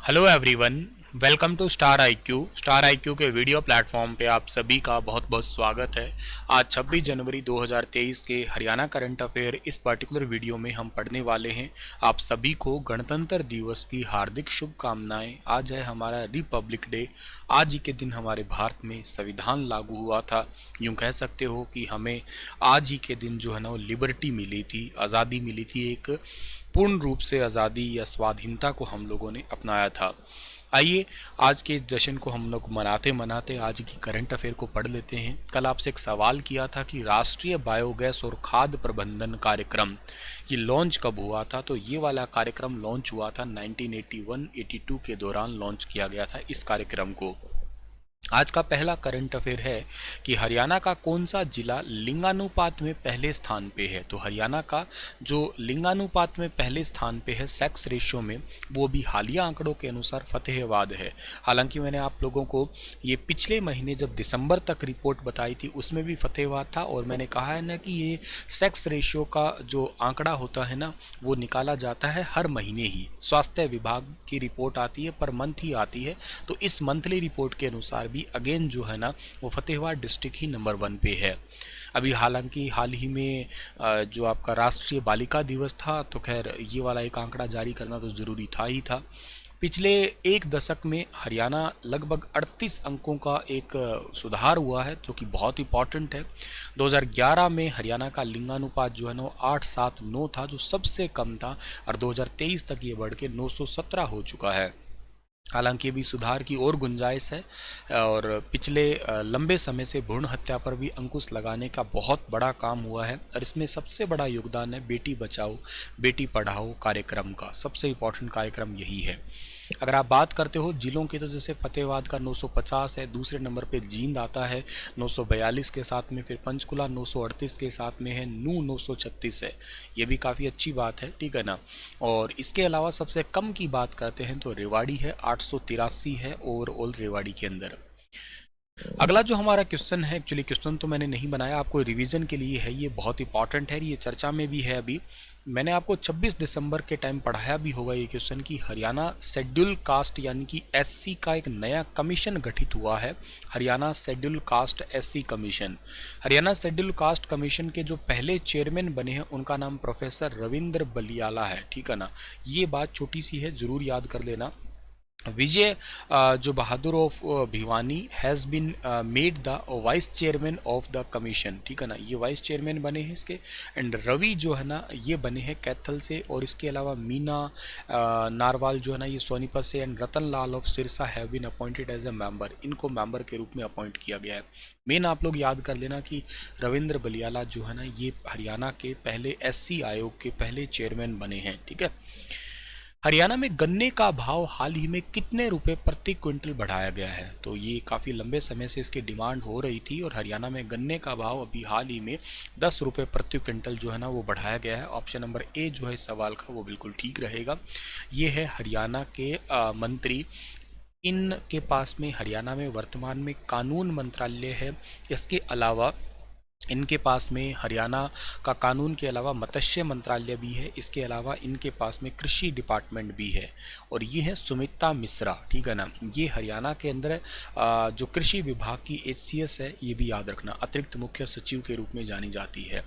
Hello everyone, welcome to star IQ के video platform पे आप सभी का बहुत बहुत स्वागत है। आज 26 जनवरी 2023 के हरियाणा करंट अफेयर इस पर्टिकुलर वीडियो में हम पढ़ने वाले हैं। आप सभी को गणतंत्र दिवस की हार्दिक शुभकामनाएं। आज है हमारा रिपब्लिक डे। आज ही के दिन हमारे भारत में संविधान लागू हुआ था। यूँ कह सकते हो कि हमें आज ही के दिन जो है ना वो लिबर्टी मिली थी, आज़ादी मिली थी। एक पूर्ण रूप से आज़ादी या स्वाधीनता को हम लोगों ने अपनाया था। आइए आज के जश्न को हम लोग मनाते मनाते आज की करंट अफेयर को पढ़ लेते हैं। कल आपसे एक सवाल किया था कि राष्ट्रीय बायोगैस और खाद्य प्रबंधन कार्यक्रम ये लॉन्च कब हुआ था। तो ये वाला कार्यक्रम लॉन्च हुआ था 1981-82 के दौरान लॉन्च किया गया था इस कार्यक्रम को। आज का पहला करंट अफेयर है कि हरियाणा का कौन सा जिला लिंगानुपात में पहले स्थान पे है। तो हरियाणा का जो लिंगानुपात में पहले स्थान पे है सेक्स रेशियो में, वो भी हालिया आंकड़ों के अनुसार फतेहाबाद है। हालांकि मैंने आप लोगों को ये पिछले महीने जब दिसंबर तक रिपोर्ट बताई थी उसमें भी फतेहाबाद था, और मैंने कहा है ना कि ये सेक्स रेशियो का जो आंकड़ा होता है ना वो निकाला जाता है हर महीने ही। स्वास्थ्य विभाग की रिपोर्ट आती है, पर मंथ ही आती है। तो इस मंथली रिपोर्ट के अनुसार भी अगेन जो है ना वो फतेहाबाद डिस्ट्रिक्ट ही नंबर 1 पे है। अभी हालांकि हाल ही में जो आपका राष्ट्रीय बालिका दिवस था, तो खैर ये वाला एक आंकड़ा जारी करना तो ज़रूरी था ही था। पिछले एक दशक में हरियाणा लगभग 38 अंकों का एक सुधार हुआ है, जो कि बहुत इंपॉर्टेंट है। 2011 में हरियाणा का लिंगानुपात जो है ना 879 था, जो सबसे कम था, और 2023 तक ये बढ़ के 917 हो चुका है। हालांकि अभी सुधार की और गुंजाइश है, और पिछले लंबे समय से भ्रूण हत्या पर भी अंकुश लगाने का बहुत बड़ा काम हुआ है, और इसमें सबसे बड़ा योगदान है बेटी बचाओ बेटी पढ़ाओ कार्यक्रम का। सबसे इम्पोर्टेंट कार्यक्रम यही है। अगर आप बात करते हो जिलों की, तो जैसे फतेहाबाद का 950 है, दूसरे नंबर पे जींद आता है 942 के साथ में, फिर पंचकुला 938 के साथ में है, नूह 936 है। ये भी काफ़ी अच्छी बात है, ठीक है ना। और इसके अलावा सबसे कम की बात करते हैं तो रेवाड़ी है, 883 है ओवरऑल रेवाड़ी के अंदर। अगला जो हमारा क्वेश्चन है, एक्चुअली क्वेश्चन तो मैंने नहीं बनाया, आपको रिवीजन के लिए है, ये बहुत इंपॉर्टेंट है, ये चर्चा में भी है। अभी मैंने आपको 26 दिसंबर के टाइम पढ़ाया भी होगा ये क्वेश्चन कि हरियाणा शेड्यूल कास्ट यानी कि एससी का एक नया कमीशन गठित हुआ है। Haryana schedule caste SC commission. Haryana schedule caste commission के जो पहले चेयरमैन बने हैं उनका नाम प्रोफेसर रविंद्र बलियाला है, ठीक है ना। ये बात छोटी सी है, जरूर याद कर लेना। विजय जो Bahadur of Bhiwani has been made the vice chairman of the commission, ठीक है ना। ये वाइस चेयरमैन बने हैं इसके। एंड रवि जो है ना ये बने हैं कैथल से, और इसके अलावा मीना नारवाल जो है ना ये सोनीपत से, and Ratan Lal of Sirsa have been appointed as a member. इनको मेंबर के रूप में अपॉइंट किया गया है। मेन आप लोग याद कर लेना कि रविंद्र बलियाला जो है ना ये हरियाणा के पहले एससी आयोग के पहले चेयरमैन बने हैं, ठीक है। हरियाणा में गन्ने का भाव हाल ही में कितने रुपए प्रति क्विंटल बढ़ाया गया है। तो ये काफ़ी लंबे समय से इसकी डिमांड हो रही थी, और हरियाणा में गन्ने का भाव अभी हाल ही में 10 रुपये प्रति क्विंटल जो है ना वो बढ़ाया गया है। ऑप्शन नंबर ए जो है इस सवाल का वो बिल्कुल ठीक रहेगा। ये है हरियाणा के मंत्री। इनके पास में हरियाणा में वर्तमान में कानून मंत्रालय है। इसके अलावा इनके पास में हरियाणा का कानून के अलावा मत्स्य मंत्रालय भी है। इसके अलावा इनके पास में कृषि डिपार्टमेंट भी है, और ये है सुमिता मिश्रा, ठीक है ना। ये हरियाणा के अंदर जो कृषि विभाग की एचसीएस है, ये भी याद रखना, अतिरिक्त मुख्य सचिव के रूप में जानी जाती है।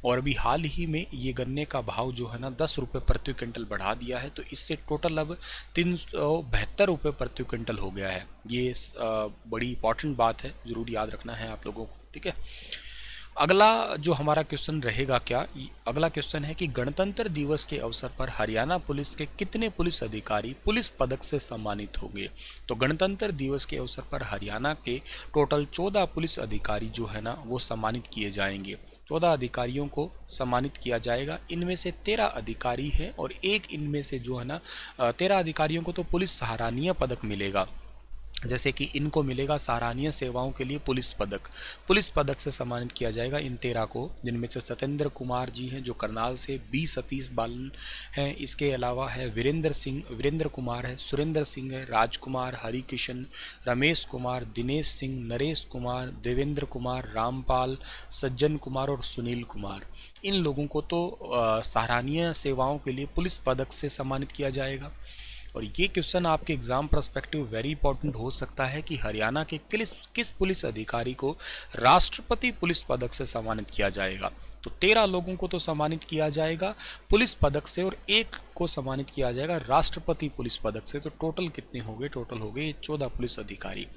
और अभी हाल ही में ये गन्ने का भाव जो है ना 10 रुपये प्रति क्विंटल बढ़ा दिया है, तो इससे टोटल अब 372 रुपये प्रति क्विंटल हो गया है। ये बड़ी इंपॉर्टेंट बात है, ज़रूर याद रखना है आप लोगों को, ठीक है। अगला जो हमारा क्वेश्चन रहेगा क्या, अगला क्वेश्चन है कि गणतंत्र दिवस के अवसर पर हरियाणा पुलिस के कितने पुलिस अधिकारी पुलिस पदक से सम्मानित होंगे। तो गणतंत्र दिवस के अवसर पर हरियाणा के टोटल 14 पुलिस अधिकारी जो है ना वो सम्मानित किए जाएंगे। 14 अधिकारियों को सम्मानित किया जाएगा। इनमें से 13 अधिकारी हैं, और एक इनमें से जो है ना 13 अधिकारियों को तो पुलिस सराहनीय पदक मिलेगा। जैसे कि इनको मिलेगा सराहनीय सेवाओं के लिए पुलिस पदक से सम्मानित किया जाएगा इन 13 को, जिनमें से सत्येंद्र कुमार जी हैं जो करनाल से, बी सतीश बालन हैं, इसके अलावा है वीरेंद्र कुमार है, सुरेंद्र सिंह है, राजकुमार, हरिकिशन, रमेश कुमार, दिनेश सिंह, नरेश कुमार, देवेंद्र कुमार, रामपाल, सज्जन कुमार और सुनील कुमार। इन लोगों को तो सराहनीय सेवाओं के लिए पुलिस पदक से सम्मानित किया जाएगा। और ये क्वेश्चन आपके एग्जाम पर्सपेक्टिव वेरी इंपॉर्टेंट हो सकता है कि हरियाणा के किस पुलिस अधिकारी को राष्ट्रपति पुलिस पदक से सम्मानित किया जाएगा। तो 13 लोगों को तो सम्मानित किया जाएगा पुलिस पदक से और एक को सम्मानित किया जाएगा राष्ट्रपति पुलिस पदक से। तो टोटल कितने हो गए? टोटल हो गए 14 पुलिस अधिकारी।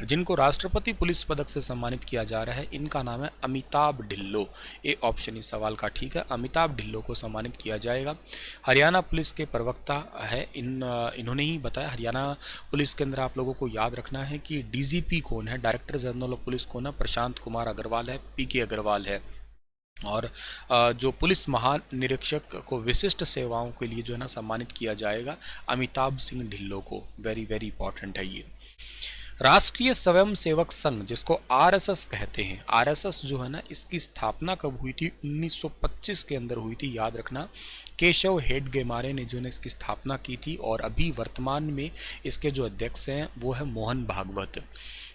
जिनको राष्ट्रपति पुलिस पदक से सम्मानित किया जा रहा है इनका नाम है अमिताभ ढिल्लो। ए ऑप्शन इस सवाल का ठीक है, अमिताभ ढिल्लो को सम्मानित किया जाएगा। हरियाणा पुलिस के प्रवक्ता है इन्होंने ही बताया। हरियाणा पुलिस के अंदर आप लोगों को याद रखना है कि डीजीपी कौन है, डायरेक्टर जनरल ऑफ पुलिस कौन है, प्रशांत कुमार अग्रवाल है, पीके अग्रवाल है। और जो पुलिस महानिरीक्षक को विशिष्ट सेवाओं के लिए जो है ना सम्मानित किया जाएगा अमिताभ सिंह ढिल्लो को। वेरी वेरी इंपॉर्टेंट है ये। राष्ट्रीय स्वयं सेवक संघ जिसको आरएसएस कहते हैं, आरएसएस जो है ना इसकी स्थापना कब हुई थी? 1925 के अंदर हुई थी, याद रखना। केशव हेडगेमारे ने जो है इसकी स्थापना की थी और अभी वर्तमान में इसके जो अध्यक्ष हैं वो है मोहन भागवत।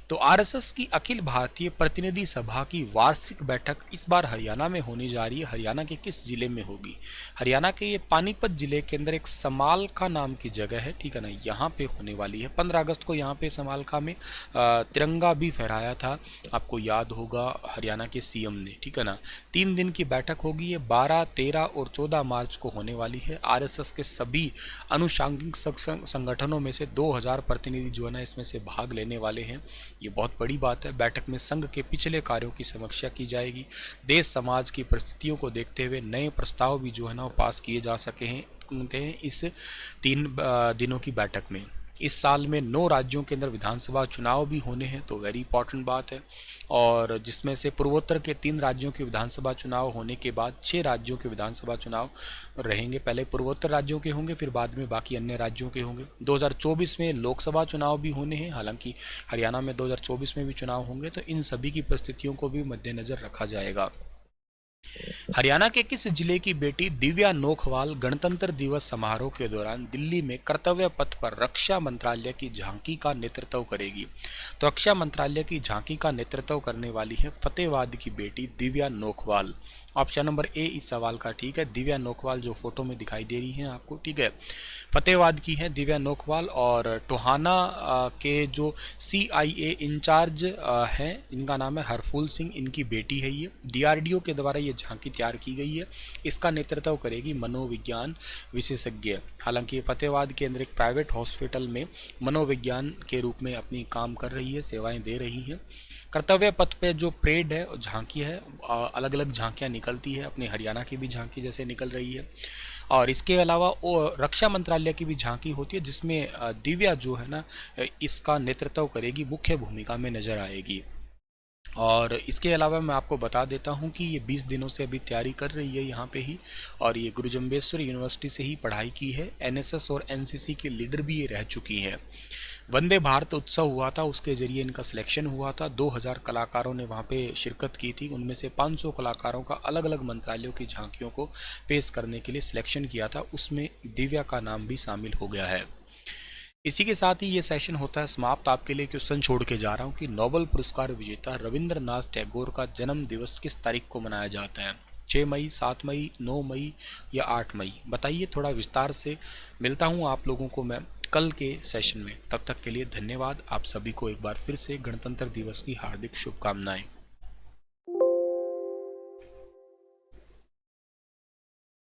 तो आरएसएस की अखिल भारतीय प्रतिनिधि सभा की वार्षिक बैठक इस बार हरियाणा में होने जा रही है। हरियाणा के किस जिले में होगी? हरियाणा के ये पानीपत जिले के अंदर एक समालखा नाम की जगह है, ठीक है ना, यहाँ पे होने वाली है। 15 अगस्त को यहाँ पे समालखा में तिरंगा भी फहराया था, आपको याद होगा हरियाणा के सीएम ने, ठीक है ना। 3 दिन की बैठक होगी, ये 12, 13 और 14 मार्च को होने वाली है। आरएसएस के सभी अनुषांगिक संगठनों में से 2000 प्रतिनिधि जो है ना इसमें से भाग लेने वाले हैं। ये बहुत बड़ी बात है। बैठक में संघ के पिछले कार्यों की समीक्षा की जाएगी। देश समाज की परिस्थितियों को देखते हुए नए प्रस्ताव भी जो है ना वो पास किए जा सके हैं इस 3 दिनों की बैठक में। इस साल में 9 राज्यों के अंदर विधानसभा चुनाव भी होने हैं, तो वेरी इंपॉर्टेंट बात है। और जिसमें से पूर्वोत्तर के 3 राज्यों के विधानसभा चुनाव होने के बाद 6 राज्यों के विधानसभा चुनाव रहेंगे। पहले पूर्वोत्तर राज्यों के होंगे, फिर बाद में बाकी अन्य राज्यों के होंगे। 2024 में लोकसभा चुनाव भी होने हैं, हालांकि हरियाणा में 2024 में भी चुनाव होंगे। तो इन सभी की परिस्थितियों को भी मद्देनजर रखा जाएगा। हरियाणा के किस जिले की बेटी दिव्या नोखवाल गणतंत्र दिवस समारोह के दौरान दिल्ली में कर्तव्य पथ पर रक्षा मंत्रालय की झांकी का नेतृत्व करेगी? तो रक्षा मंत्रालय की झांकी का नेतृत्व करने वाली है फतेहाबाद की बेटी दिव्या नोखवाल। ऑप्शन नंबर ए इस सवाल का ठीक है। दिव्या नोखवाल जो फोटो में दिखाई दे रही हैं आपको, ठीक है, फतेहाबाद की है दिव्या नोखवाल। और टोहाना के जो CIA इंचार्ज हैं इनका नाम है हरफूल सिंह, इनकी बेटी है ये। DRDO के द्वारा ये झांकी तैयार की गई है। इसका नेतृत्व करेगी मनोविज्ञान विशेषज्ञ। हालांकि फतेहाबाद के अंदर एक प्राइवेट हॉस्पिटल में मनोविज्ञान के रूप में अपनी काम कर रही है, सेवाएं दे रही है। कर्तव्य पथ पे जो परेड है झांकी है, अलग अलग झांकियां निकलती है, अपने हरियाणा की भी झांकी जैसे निकल रही है। और इसके अलावा रक्षा मंत्रालय की भी झांकी होती है जिसमें दिव्या जो है ना इसका नेतृत्व करेगी, मुख्य भूमिका में नजर आएगी। और इसके अलावा मैं आपको बता देता हूं कि ये 20 दिनों से अभी तैयारी कर रही है यहाँ पे ही, और ये गुरु जम्बेश्वर यूनिवर्सिटी से ही पढ़ाई की है। NSS और NCC की लीडर भी ये रह चुकी है। वंदे भारत उत्सव हुआ था, उसके जरिए इनका सिलेक्शन हुआ था। 2000 कलाकारों ने वहाँ पे शिरकत की थी, उनमें से 500 कलाकारों का अलग अलग मंत्रालयों की झांकियों को पेश करने के लिए सिलेक्शन किया था, उसमें दिव्या का नाम भी शामिल हो गया है। इसी के साथ ही ये सेशन होता है समाप्त। आपके लिए क्वेश्चन छोड़ के जा रहा हूँ कि नोबेल पुरस्कार विजेता रविंद्रनाथ टैगोर का जन्म दिवस किस तारीख को मनाया जाता है? 6 मई, 7 मई, 9 मई या 8 मई? बताइए थोड़ा विस्तार से। मिलता हूँ आप लोगों को मैं कल के सेशन में। तब तक के लिए धन्यवाद। आप सभी को एक बार फिर से गणतंत्र दिवस की हार्दिक शुभकामनाएं।